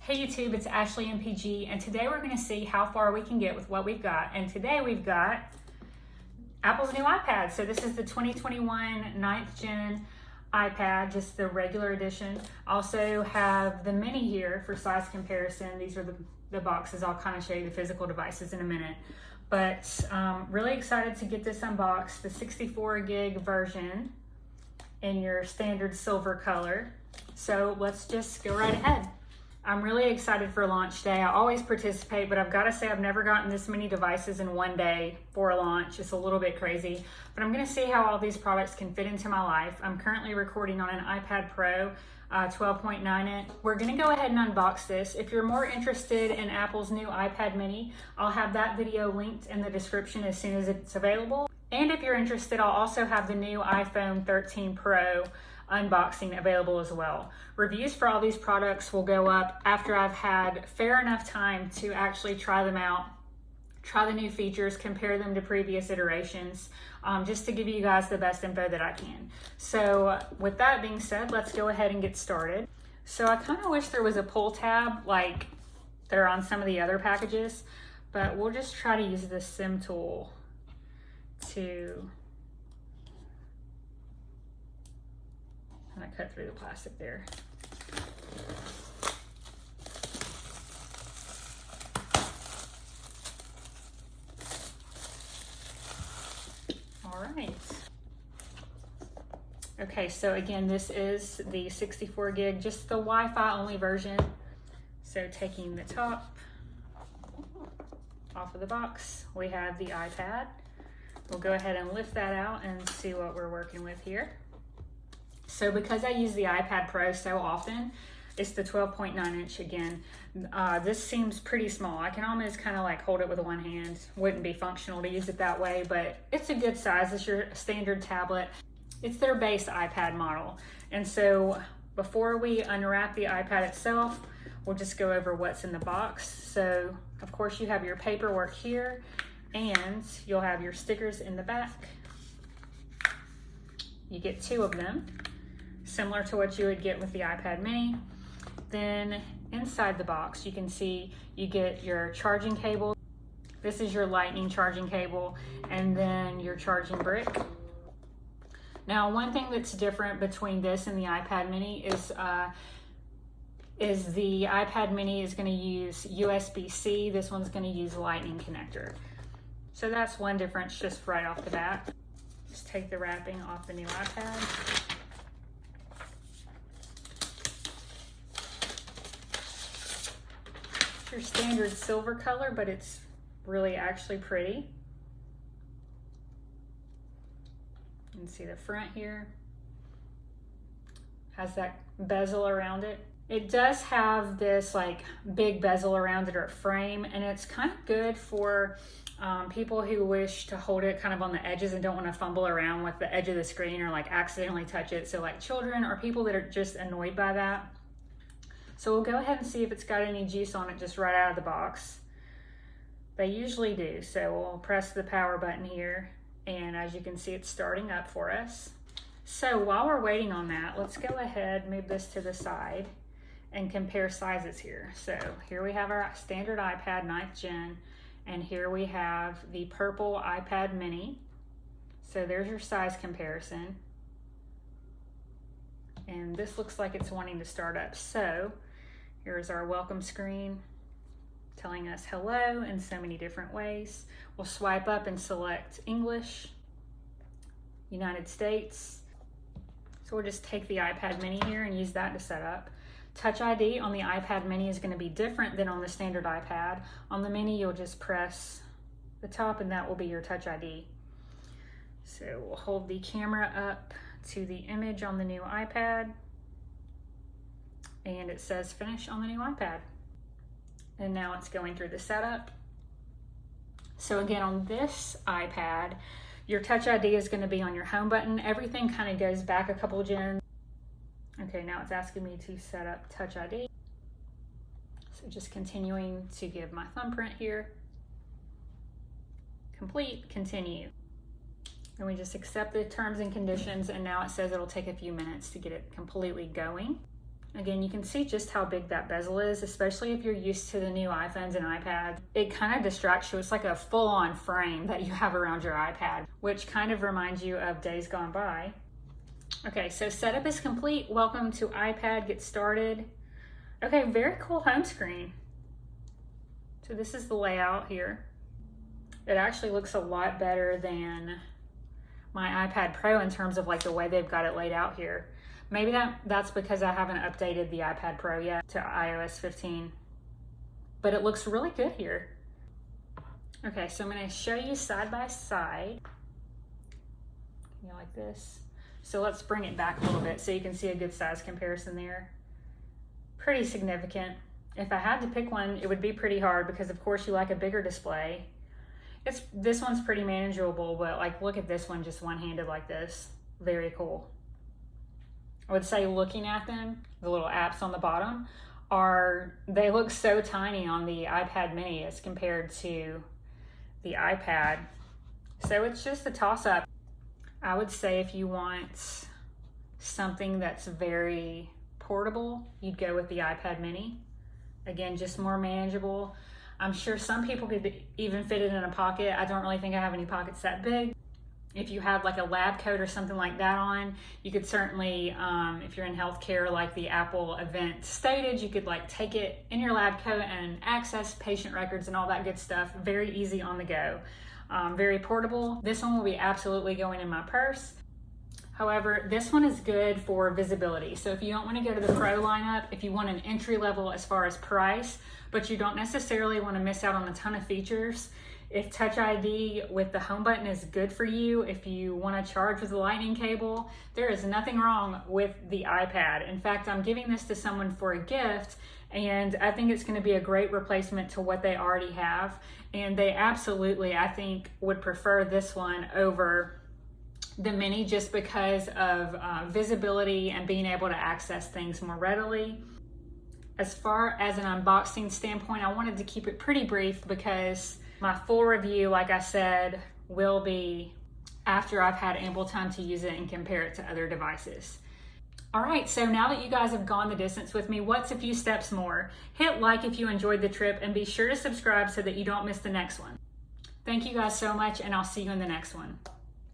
Hey YouTube, it's Ashley MPG, and today we're going to see how far we can get with what we've got. And today we've got Apple's new iPad. So this is the 2021 9th gen iPad, just the regular edition. Also have the mini here for size comparison. These are the boxes. I'll kind of show you the physical devices in a minute. But really excited to get this unboxed, the 64 gig version in your standard silver color. So let's just go right ahead. I'm really excited for launch day. I always participate, but I've got to say I've never gotten this many devices in one day for a launch. It's a little bit crazy, but I'm going to see how all these products can fit into my life. I'm currently recording on an iPad Pro 12.9 inch. We're going to go ahead and unbox this. If you're more interested in Apple's new iPad mini, I'll have that video linked in the description as soon as it's available. And if you're interested, I'll also have the new iPhone 13 Pro unboxing available as well. Reviews for all these products will go up after I've had fair enough time to actually try them out, try the new features, compare them to previous iterations, just to give you guys the best info that I can. So with that being said, let's go ahead and get started. So I kind of wish there was a pull tab like there are on some of the other packages, but we'll just try to use the sim tool to I cut through the plastic there. All right. Okay, so again, this is the 64 gig, just the Wi-Fi only version. So taking the top off of the box, we have the iPad. We'll go ahead and lift that out and see what we're working with here. So because I use the iPad Pro so often, it's the 12.9 inch again. This seems pretty small. I can almost kind of like hold it with one hand. Wouldn't be functional to use it that way, but it's a good size. It's your standard tablet. It's their base iPad model. And so before we unwrap the iPad itself, we'll just go over what's in the box. So of course you have your paperwork here and you'll have your stickers in the back. You get 2 of them, similar to what you would get with the iPad mini. Then inside the box, you can see you get your charging cable. This is your lightning charging cable, and then your charging brick. Now, one thing that's different between this and the iPad mini is the iPad mini is going to use USB-C. This one's going to use lightning connector. So that's one difference just right off the bat. Just take the wrapping off the new iPad. It's your standard silver color, but it's really actually pretty. You can see the front here. Has that bezel around it. It does have this like big bezel around it or frame, and it's kind of good for people who wish to hold it kind of on the edges and don't want to fumble around with the edge of the screen or like accidentally touch it. So like children or people that are just annoyed by that. So we'll go ahead and see if it's got any juice on it just right out of the box. They usually do. So we'll press the power button here, and as you can see, it's starting up for us. So while we're waiting on that, let's go ahead, move this to the side and compare sizes here. So here we have our standard iPad 9th gen, and here we have the purple iPad mini. So there's your size comparison. And this looks like it's wanting to start up. So here's our welcome screen telling us hello in so many different ways. We'll swipe up and select English, United States. So we'll just take the iPad mini here and use that to set up. Touch ID on the iPad mini is going to be different than on the standard iPad. On the mini, you'll just press the top and that will be your Touch ID. So we'll hold the camera up to the image on the new iPad, and it says finish on the new iPad. And now it's going through the setup. So again, on this iPad, your Touch ID is going to be on your home button. Everything kind of goes back a couple gens. Okay, now it's asking me to set up Touch ID. So just continuing to give my thumbprint here. Complete, continue. And we just accept the terms and conditions, and now it says it'll take a few minutes to get it completely going. Again, you can see just how big that bezel is, especially if you're used to the new iPhones and iPads. It kind of distracts you. It's like a full-on frame that you have around your iPad, which kind of reminds you of days gone by. Okay, so setup is complete. Welcome to iPad, get started. Okay, very cool home screen. So this is the layout here. It actually looks a lot better than my iPad Pro in terms of like the way they've got it laid out here. Maybe that's because I haven't updated the iPad Pro yet to iOS 15, but it looks really good here. Okay, so I'm gonna show you side by side. You know, like this. So let's bring it back a little bit so you can see a good size comparison there. Pretty significant. If I had to pick one, it would be pretty hard because of course you like a bigger display. This one's pretty manageable, but like look at this one just one-handed like this. Very cool. I would say looking at them, the little apps on the bottom, they look so tiny on the iPad mini as compared to the iPad. So it's just a toss-up. I would say if you want something that's very portable, you'd go with the iPad mini. Again, just more manageable. I'm sure some people could even fit it in a pocket. I don't really think I have any pockets that big. If you had like a lab coat or something like that on, you could certainly, if you're in healthcare, like the Apple event stated, you could like take it in your lab coat and access patient records and all that good stuff. Very easy on the go. Very portable. This one will be absolutely going in my purse. However, this one is good for visibility. So if you don't want to go to the Pro lineup, if you want an entry level as far as price, but you don't necessarily want to miss out on a ton of features, if Touch ID with the home button is good for you, if you want to charge with a lightning cable, there is nothing wrong with the iPad. In fact, I'm giving this to someone for a gift, and I think it's going to be a great replacement to what they already have. And they absolutely, I think, would prefer this one over the mini just because of visibility and being able to access things more readily. As far as an unboxing standpoint, I wanted to keep it pretty brief because my full review, like I said, will be after I've had ample time to use it and compare it to other devices. All right, so now that you guys have gone the distance with me, what's a few steps more? Hit like if you enjoyed the trip and be sure to subscribe so that you don't miss the next one. Thank you guys so much, and I'll see you in the next one.